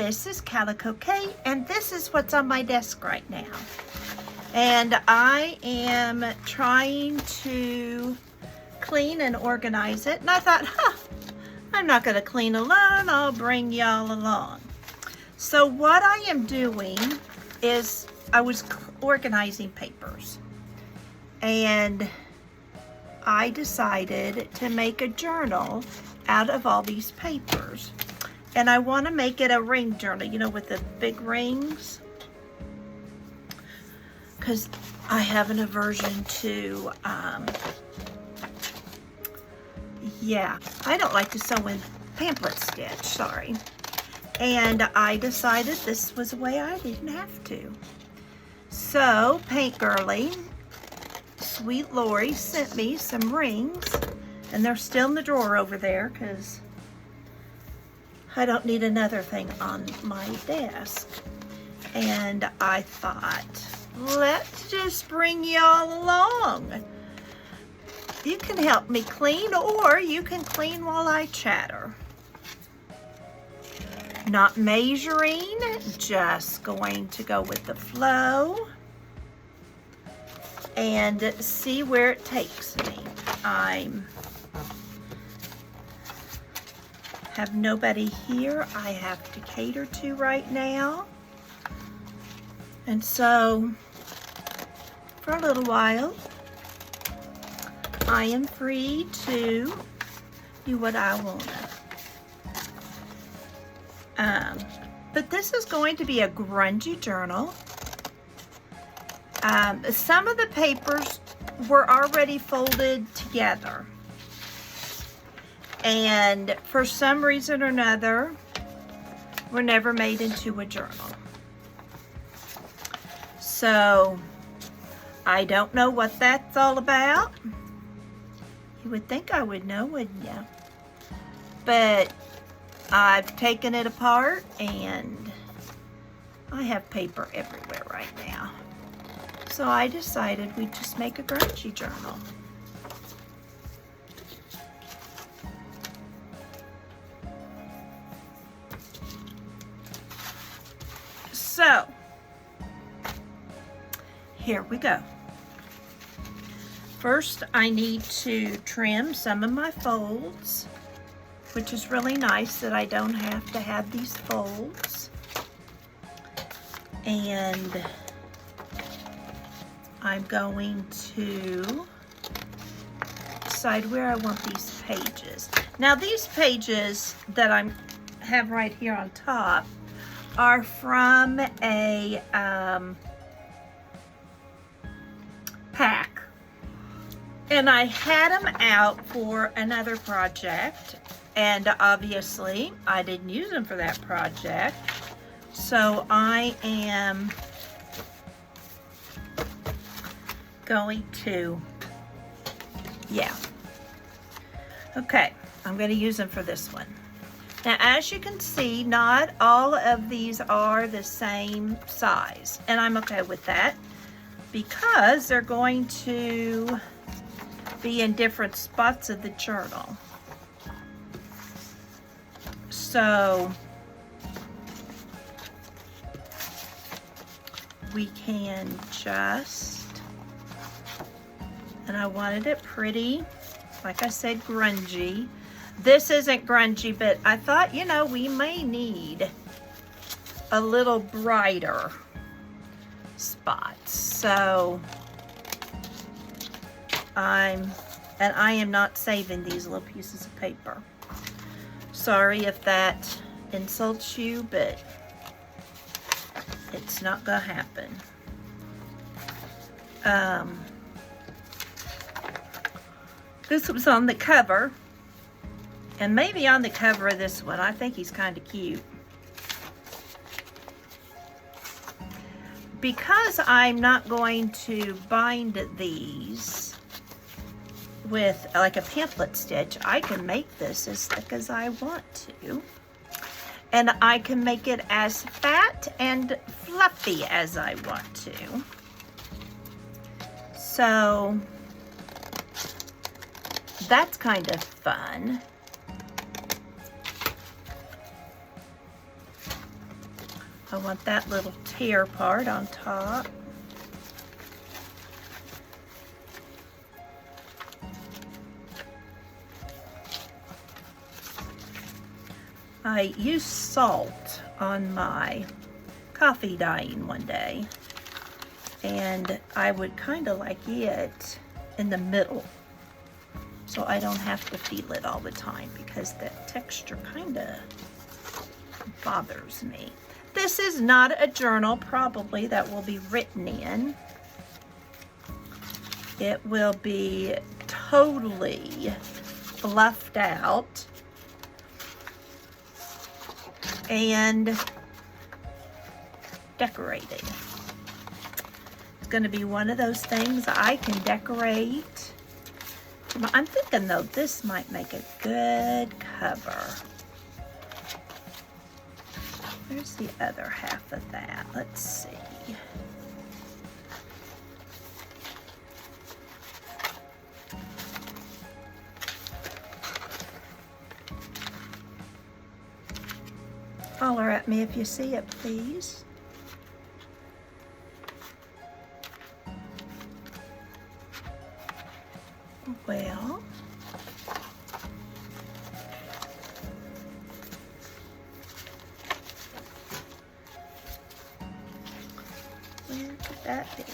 this is Calico Kate, and this is what's on my desk right now. And I am trying to clean and organize it. And I thought, I'm not going to clean alone. I'll bring y'all along. So what I am doing is I was organizing papers. And I decided to make a journal out of all these papers. And I want to make it a ring journal, you know, with the big rings. Because I have an aversion to, I don't like to sew in pamphlet stitch, sorry. And I decided this was a way I didn't have to. So, Paint Girly, Sweet Lori, sent me some rings. And they're still in the drawer over there because I don't need another thing on my desk. And I thought, let's just bring y'all along. You can help me clean, or you can clean while I chatter. Not measuring, just going to go with the flow and see where it takes me. Have nobody here I have to cater to right now. And so, for a little while, I am free to do what I want. But this is going to be a grungy journal. Some of the papers were already folded together. And for some reason or another, were never made into a journal. So, I don't know what that's all about. You would think I would know, wouldn't you? But I've taken it apart and I have paper everywhere right now. So I decided we'd just make a grungy journal. So, here we go. First, I need to trim some of my folds, which is really nice that I don't have to have these folds. And I'm going to decide where I want these pages. Now, these pages that I have right here on top are from a pack, and I had them out for another project, and obviously I didn't use them for that project, so I am going to, okay, I'm going to use them for this one. Now, as you can see, not all of these are the same size, and I'm okay with that because they're going to be in different spots of the journal. So, we can just, and I wanted it pretty, like I said, grungy. This isn't grungy, but I thought, you know, we may need a little brighter spots. So I am not saving these little pieces of paper. Sorry if that insults you, but it's not gonna happen. This was on the cover. And maybe on the cover of this one, I think he's kind of cute. Because I'm not going to bind these with like a pamphlet stitch, I can make this as thick as I want to. And I can make it as fat and fluffy as I want to. So that's kind of fun. I want that little tear part on top. I used salt on my coffee dyeing one day, and I would kind of like it in the middle so I don't have to feel it all the time because that texture kind of bothers me. This is not a journal probably that will be written in. It will be totally fluffed out and decorated. It's going to be one of those things I can decorate. I'm thinking though this might make a good cover. Where's the other half of that? Let's see. Holler at me if you see it, please. Well, where could that be?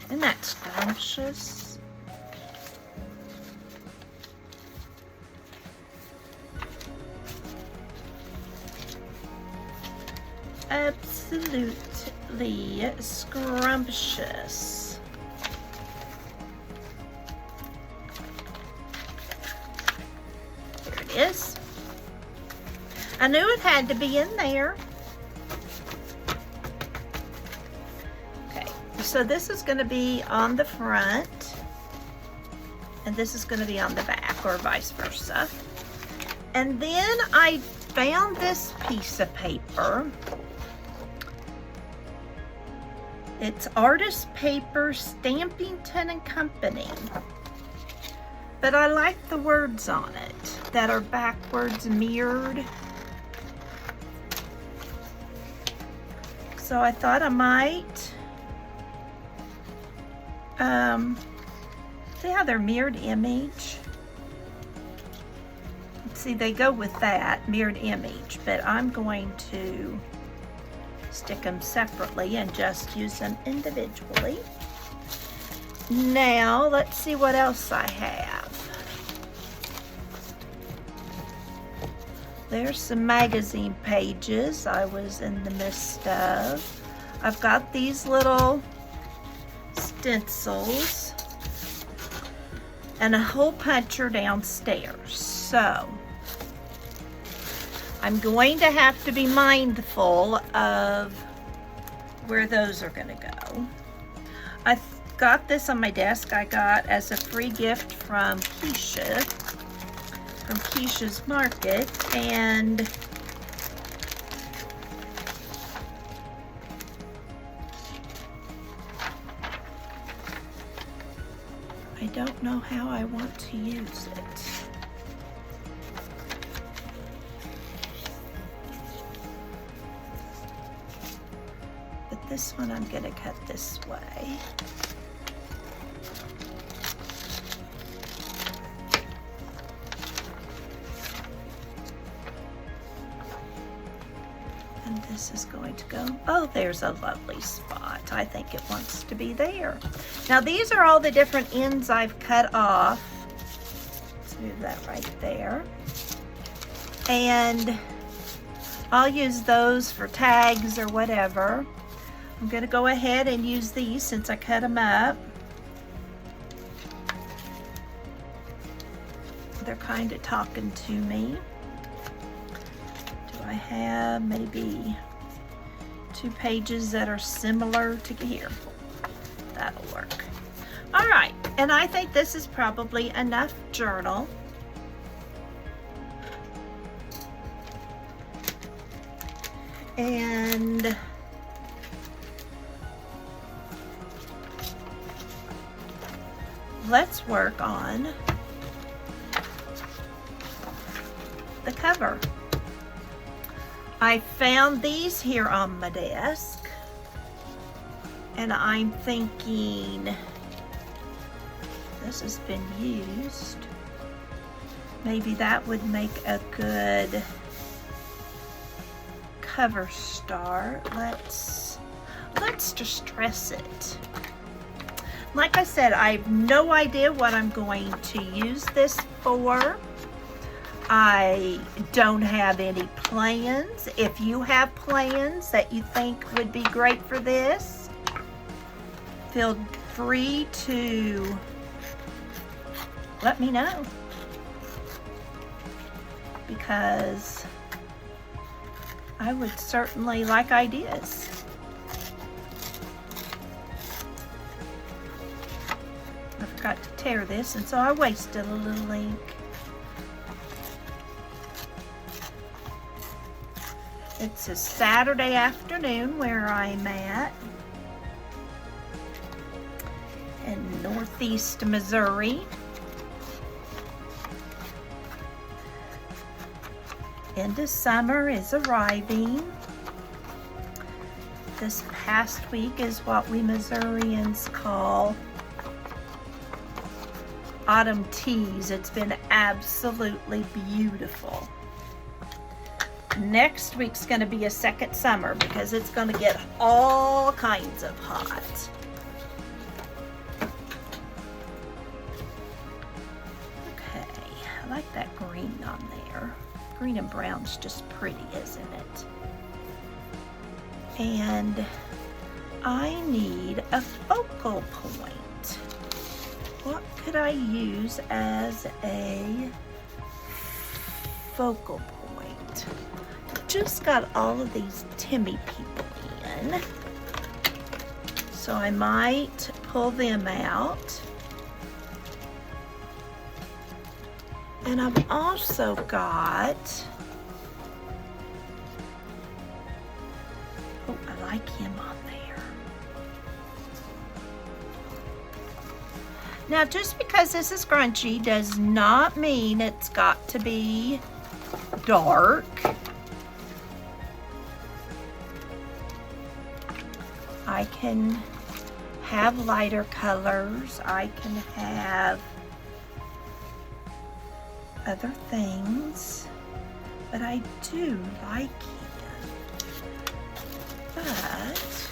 Isn't that scrumptious? Absolutely scrumptious. There it is. I knew it had to be in there. Okay, so this is going to be on the front, and this is going to be on the back, or vice versa. And then I found this piece of paper. It's Artist Paper, Stampington and Company. But I like the words on it that are backwards mirrored. So I thought I might, see how they're mirrored image? See, they go with that, mirrored image, but I'm going to stick them separately and just use them individually. Now, let's see what else I have. There's some magazine pages I was in the midst of. I've got these little stencils and a hole puncher downstairs. So, I'm going to have to be mindful of where those are going to go. I got this on my desk. I got as a free gift from Keisha, from Keisha's Market, and I don't know how I want to use it. This one I'm going to cut this way. And this is going to go, oh, there's a lovely spot. I think it wants to be there. Now these are all the different ends I've cut off. Let's move that right there. And I'll use those for tags or whatever. I'm going to go ahead and use these since I cut them up. They're kind of talking to me. Do I have maybe 2 pages that are similar to here? That'll work. All right, and I think this is probably enough journal. And let's work on the cover. I found these here on my desk, and I'm thinking this has been used. Maybe that would make a good cover star. Let's distress it. Like I said, I have no idea what I'm going to use this for. I don't have any plans. If you have plans that you think would be great for this, feel free to let me know, because I would certainly like ideas. I forgot to tear this, and so I wasted a little ink. It's a Saturday afternoon where I'm at in northeast Missouri. End of summer is arriving. This past week is what we Missourians call autumn teas. It's been absolutely beautiful. Next week's going to be a second summer because it's going to get all kinds of hot. Okay, I like that green on there. Green and brown's just pretty, isn't it? And I need a focal point. What could I use as a focal point? Just got all of these Timmy people in, so I might pull them out. And I've also got, oh, I like him on there. Now, just because this is Grungy does not mean it's got to be dark. I can have lighter colors. I can have other things, but I do like him. But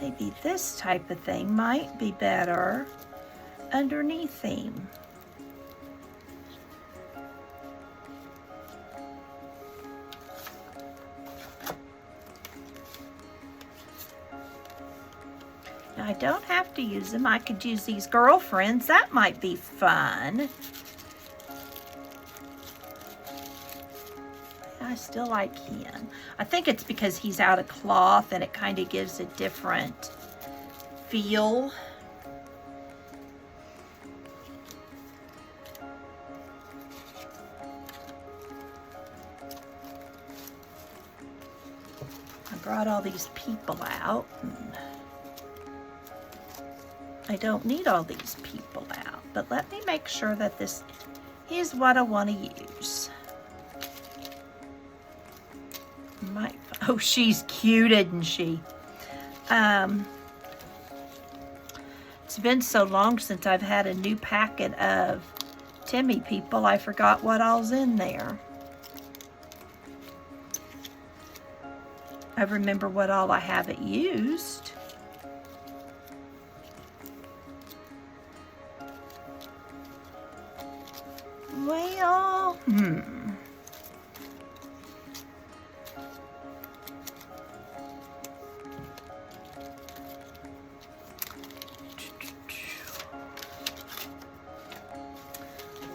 maybe this type of thing might be better underneath him. I don't have to use them. I could use these girlfriends. That might be fun. I still like him. I think it's because he's out of cloth and it kind of gives a different feel. I brought all these people out. I don't need all these people out, but let me make sure that this is what I want to use. Oh, she's cute, isn't she? It's been so long since I've had a new packet of Timmy people, I forgot what all's in there. I remember what all I haven't used. Well,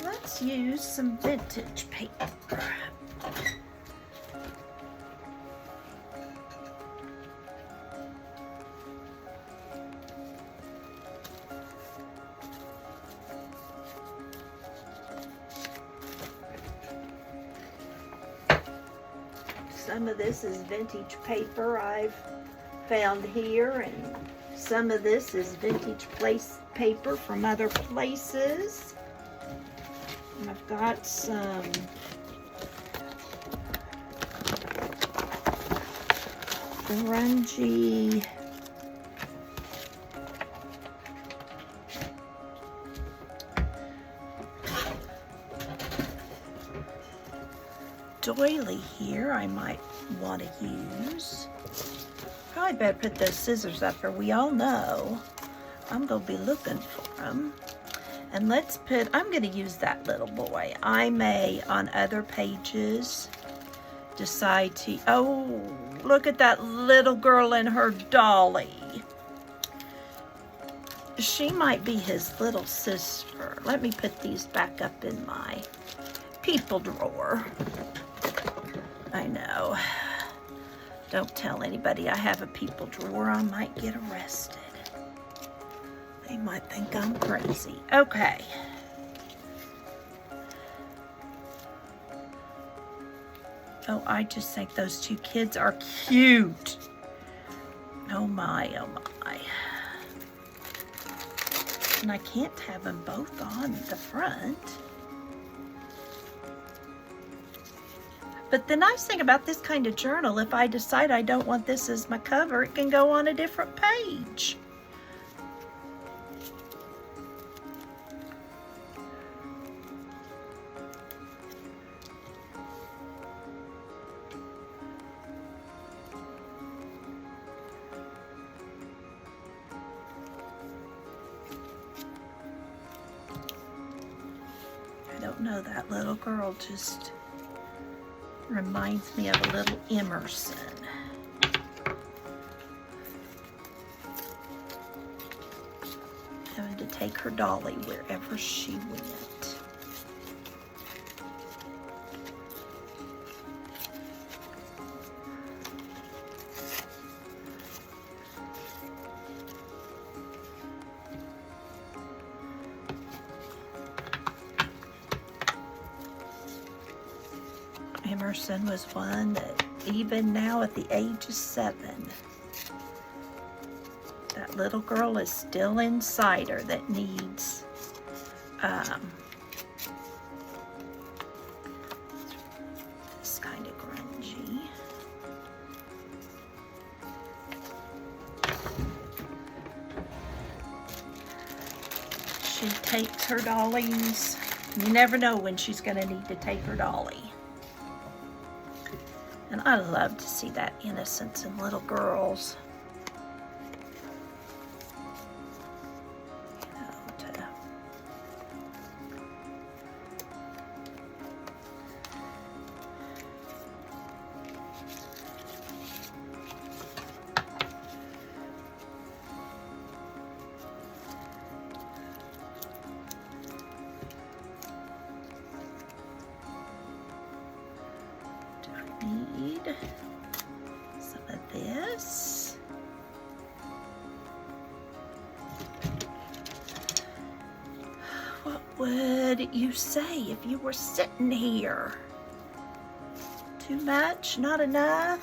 let's use some vintage paper. Some of this is vintage paper I've found here, and Some of this is vintage place paper from other places. And I've got some Grungy doily here I might want to use. Probably better put those scissors up, for we all know I'm going to be looking for them. And let's put, I'm going to use that little boy. I may, on other pages, decide to, oh, look at that little girl and her dolly. She might be his little sister. Let me put these back up in my people drawer. I know. Don't tell anybody I have a people drawer. I might get arrested. They might think I'm crazy. Okay. Oh, I just think those two kids are cute. Oh my, oh my. And I can't have them both on the front. But the nice thing about this kind of journal, if I decide I don't want this as my cover, it can go on a different page. I don't know, that little girl just reminds me of a little Emerson. Having to take her dolly wherever she went. Emerson was one that even now at the age of 7, that little girl is still inside her that needs this kind of grungy. She takes her dollies. You never know when she's going to need to take her dolly. And I love to see that innocence in little girls. Need some of this. What would you say if you were sitting here? Too much? Not enough?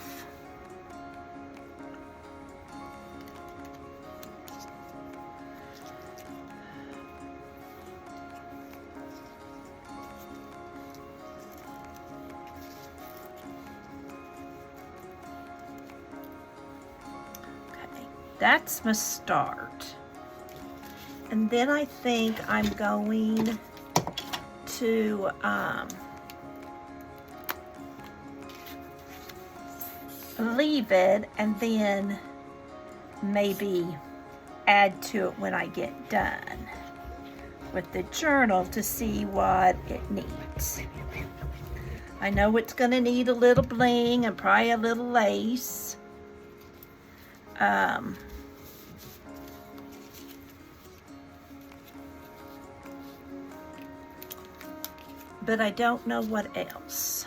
That's my start. And then I think I'm going to leave it and then maybe add to it when I get done with the journal to see what it needs. I know it's going to need a little bling and probably a little lace. But I don't know what else.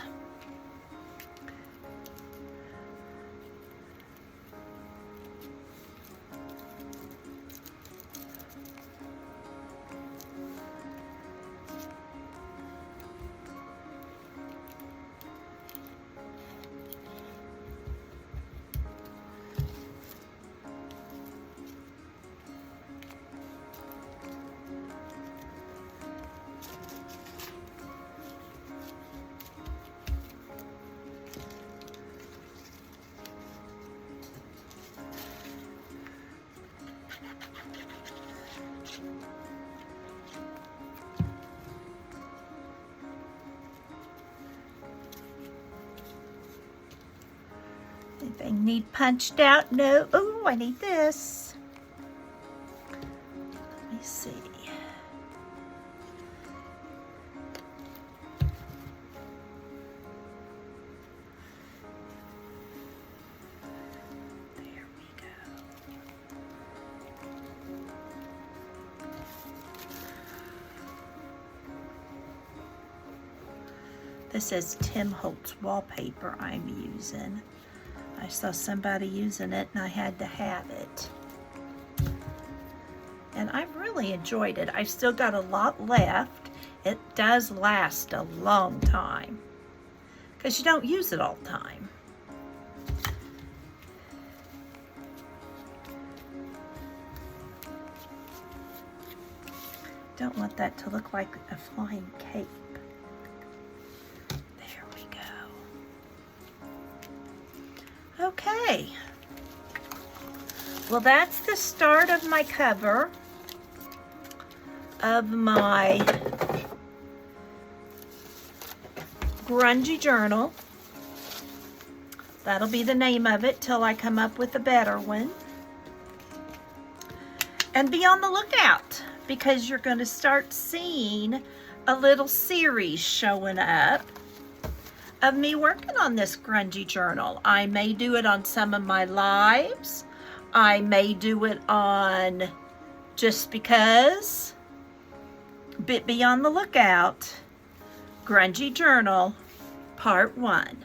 Anything need punched out? No. Oh, I need this. Let me see. There we go. This is Tim Holtz wallpaper I'm using. I saw somebody using it and I had to have it. And I've really enjoyed it. I've still got a lot left. It does last a long time because you don't use it all the time. Don't want that to look like a flying cape. Okay, well that's the start of my cover of my Grungy journal. That'll be the name of it till I come up with a better one. And be on the lookout because you're going to start seeing a little series showing up of me working on this Grungy journal. I may do it on some of my lives. I may do it on just because. But be on the lookout. Grungy journal, part 1.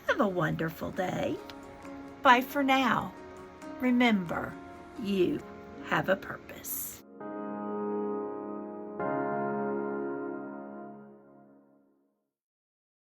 Have a wonderful day. Bye for now. Remember, you have a purpose.